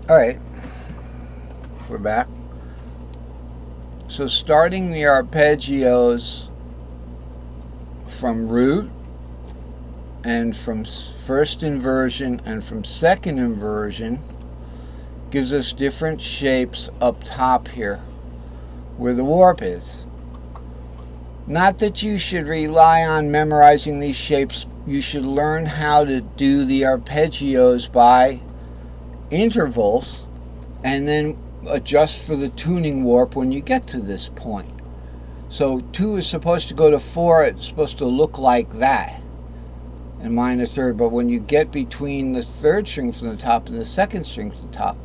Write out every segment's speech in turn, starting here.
Alright, we're back. So starting the arpeggios from root and from first inversion and from second inversion gives us different shapes up top here where the warp is. Not that you should rely on memorizing these shapes. You should learn how to do the arpeggios by intervals and then adjust for the tuning warp when you get to this point. So 2 is supposed to go to 4. It's supposed to look like that in minor third, but when you get between the third string from the top and the second string from the top,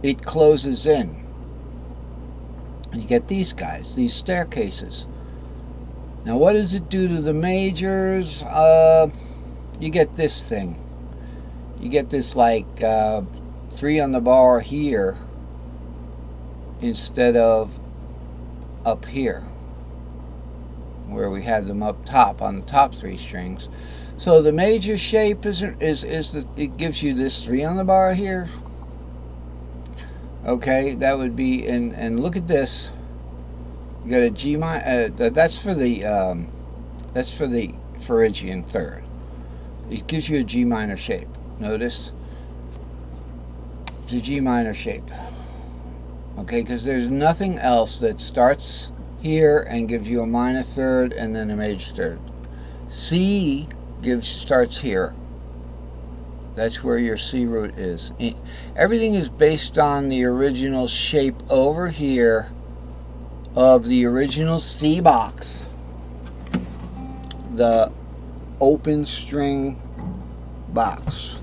it closes in. And you get these guys, these staircases. Now what does it do to the majors? You get this thing. You get this like 3 on the bar here instead of up here where we had them up top on the top 3 strings. So the major shape it gives you this 3 on the bar here. Okay, that would be, and look at this. You got a G minor. That's for the Phrygian third. It gives you a G minor shape. Notice it's a G minor shape. Okay, because there's nothing else that starts here and gives you a minor third and then a major third. C starts here. That's where your C root is. Everything is based on the original shape over here of the original C box, the open string box.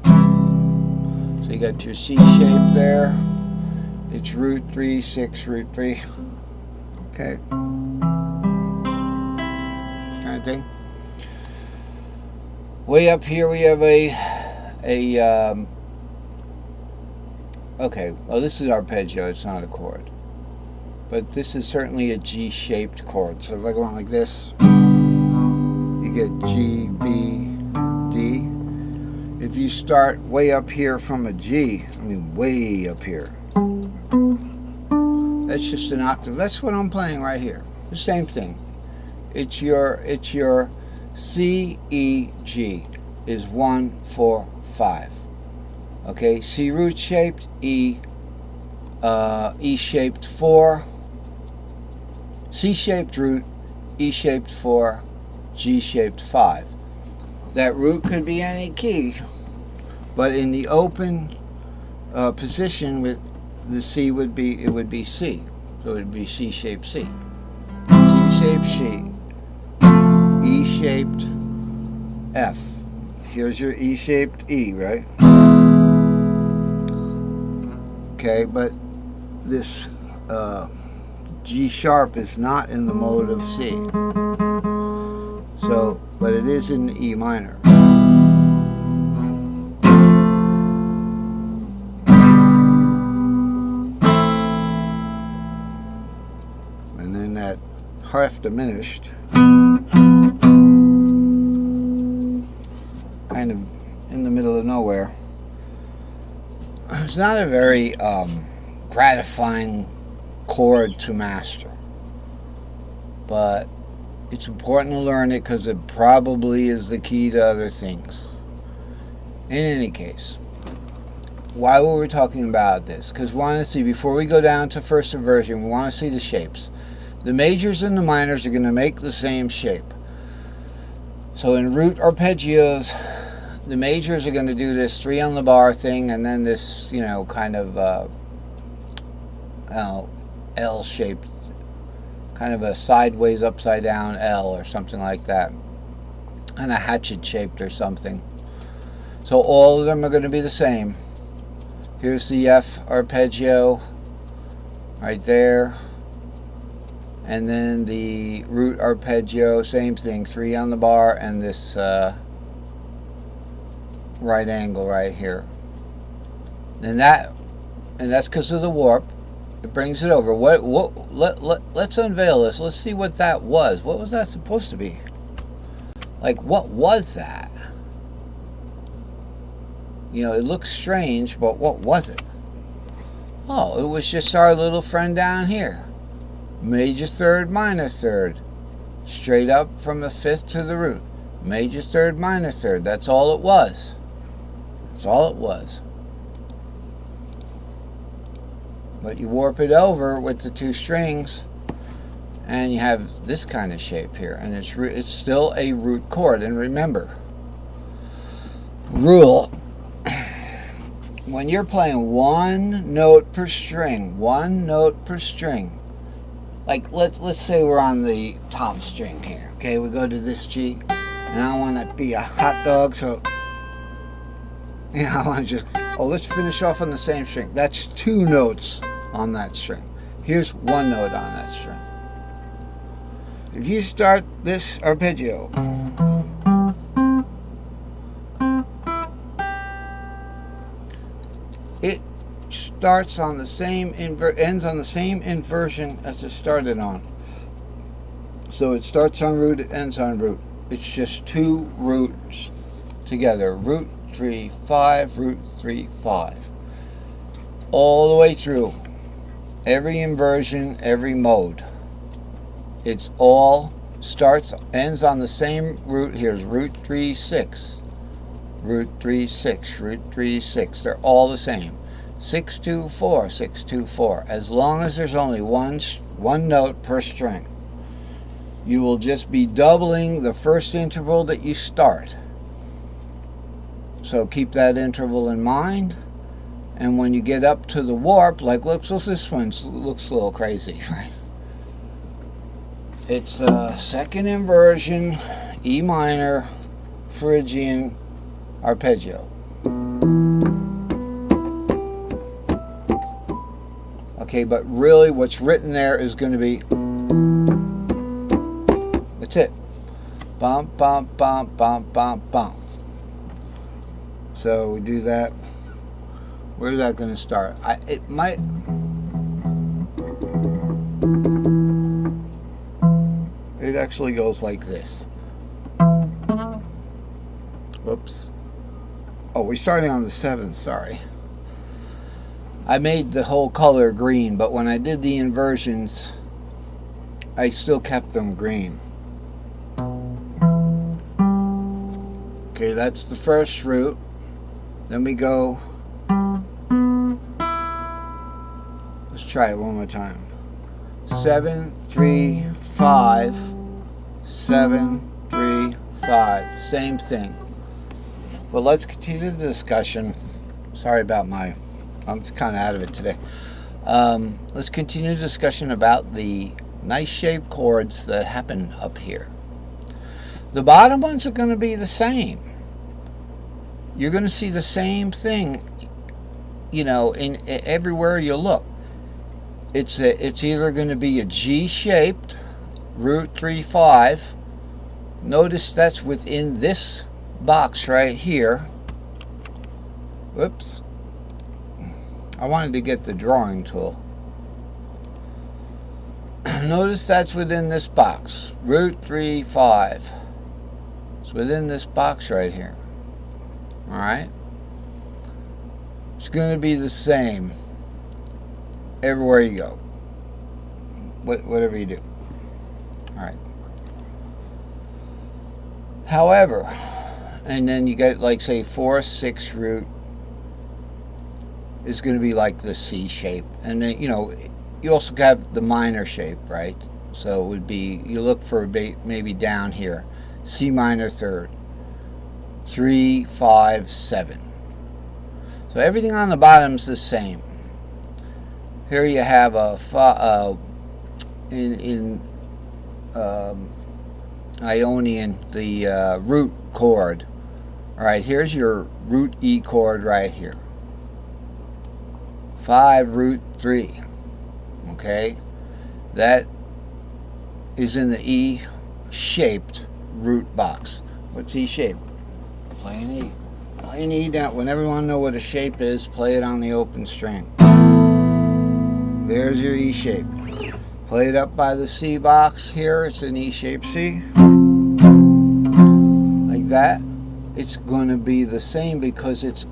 So you got your C shape there. It's root 3, 6, root 3. Okay. Kind of thing. Way up here we have okay, well this is arpeggio, it's not a chord. But this is certainly a G-shaped chord. So if I go on like this, you get G, B, D. If you start way up here from a G, I mean way up here, that's just an octave. That's what I'm playing right here. The same thing. It's your C, E, G is 1, 4, 5. Okay, C root shaped, E shaped 4, C shaped root, E shaped 4, G shaped 5. That root could be any key, but in the open position with the C would be C. So it would be C shaped C. C shaped C. E shaped F. Here's your E shaped E, right? Okay, but this G sharp is not in the mode of C. So, but it is in E minor. And then that half diminished, kind of in the middle of nowhere. It's not a very gratifying chord to master, but it's important to learn it because it probably is the key to other things. In any case, why were we talking about this? Because we want to see, before we go down to first inversion, we want to see the shapes. The majors and the minors are going to make the same shape. So in root arpeggios, the majors are going to do this 3 on the bar thing, and then this, you know, kind of L-shaped, kind of a sideways upside down L or something like that, and a hatchet shaped or something. So all of them are going to be the same. Here's the F arpeggio right there, and then the root arpeggio, same thing, 3 on the bar and this right angle right here, and that's because of the warp. It brings it over. Let's unveil this. Let's see what that was. What was that supposed to be? Like, what was that? You know, it looks strange, but what was it? Oh, it was just our little friend down here. Major third, minor third. Straight up from the fifth to the root. Major third, minor third. That's all it was. That's all it was. But you warp it over with the two strings, and you have this kind of shape here. And it's still a root chord. And remember, rule, when you're playing one note per string, like let's say we're on the top string here, okay, we go to this G, and I want to be a hot dog, so you know, I want to just, let's finish off on the same string. That's two notes on that string. Here's one note on that string. If you start this arpeggio, it starts on the same ends on the same inversion as it started on. So it starts on root, it ends on root. It's just two roots together. Root 3 5, root 3 5. All the way through. Every inversion, every mode. It's all ends on the same root. Here's root 3 6. Root 3 6, root 3 6. They're all the same. 6 2 4, 6 2 4. As long as there's only one note per string, you will just be doubling the first interval that you start. So keep that interval in mind. And when you get up to the warp, like look, this one looks a little crazy, right? It's a second inversion, E minor, Phrygian arpeggio. Okay, but really what's written there is going to be, that's it. Bump, bump, bump, bump, bump, bump. So we do that. Where's that going to start? It might... It actually goes like this. Whoops. Oh, we're starting on the 7th, sorry. I made the whole color green, but when I did the inversions, I still kept them green. Okay, that's the first root. Then we go... Let's try it one more time. 7 3 5, 7 3 5. Same thing. But let's continue the discussion. Sorry about I'm just kind of out of it today. Let's continue the discussion about the nice shaped chords that happen up here. The bottom ones are going to be the same. You're going to see the same thing, you know, in everywhere you look. It's either going to be a G-shaped root 3 5. Notice that's within this box right here. Whoops. I wanted to get the drawing tool. Notice that's within this box. Root 3 5. It's within this box right here. Alright? It's going to be the same everywhere you go. Whatever you do. Alright. However, and then you get like say 4 6 root is going to be like the C shape. And then, you know, you also have the minor shape, right? So it would be, you look for maybe down here. C minor third. 3 5 7. So everything on the bottom is the same. Here you have a Ionian, the root chord. All right, here's your root E chord right here. 5 root 3. Okay, that is in the E shaped root box. What's E shaped? Play an E. Play an E down. Whenever you want to know what a shape is, play it on the open string. There's your E shape. Play it up by the C box here. It's an E shaped C. Like that. It's going to be the same because it's